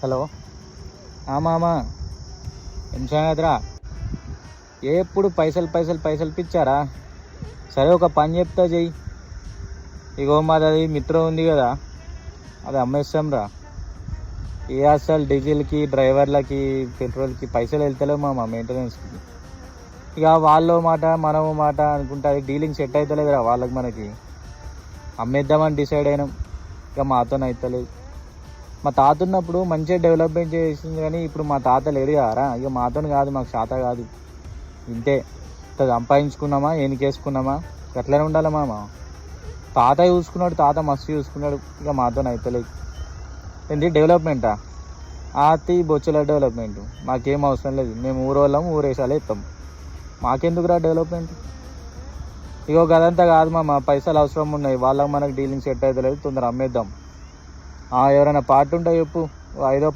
Hello. మామా ఏం సంగతిరా? ఎప్పుడు పైసలు పైసలు పైసలు పిచ్చారా? సరే ఒక పని చెప్తా చెయ్యి. ఇగో మాది అది మిత్రం ఉంది కదా, అది అమ్మేస్తాం రా. అసలు డీజిల్కి డ్రైవర్లకి పెట్రోల్కి పైసలు వెళ్తలేవు మామ, మెయింటెనెన్స్కి. ఇక వాళ్ళు మాట మనము మాట అనుకుంటే అది డీలింగ్ సెట్ అవుతలేదురా వాళ్ళకి మనకి. అమ్మేద్దామని డిసైడ్ అయినాం, ఇక మాతో అవుతలేదు. మా తాత ఉన్నప్పుడు మంచిగా డెవలప్మెంట్ చేసింది, కానీ ఇప్పుడు మా తాత లేడు కదరా. ఇక మాతో కాదు, మాకు శాత కాదు. ఇంతే, ఇంత సంపాదించుకున్నామా ఎన్నికేసుకున్నామా అట్లనే ఉండాలి మామ. తాత చూసుకున్నాడు, తాత మస్తు చూసుకున్నాడు, ఇక మాతో అవుతలేదు. ఏంటి డెవలప్మెంటా? ఆతి బొచ్చుల డెవలప్మెంట్ మాకేం అవసరం లేదు. మేము ఊరోళ్ళం, ఊరేసాలే ఇస్తాం. మాకెందుకురా డెవలప్మెంట్? ఇగో గదంతా కాదు మామ, పైసలు అవసరం ఉన్నాయి వాళ్ళకి, మనకు డీలింగ్ సెట్ అవుతలేదు, తొందర అమ్మేద్దాం. ఎవరైనా పార్టీ ఉంటే చెప్పు, 5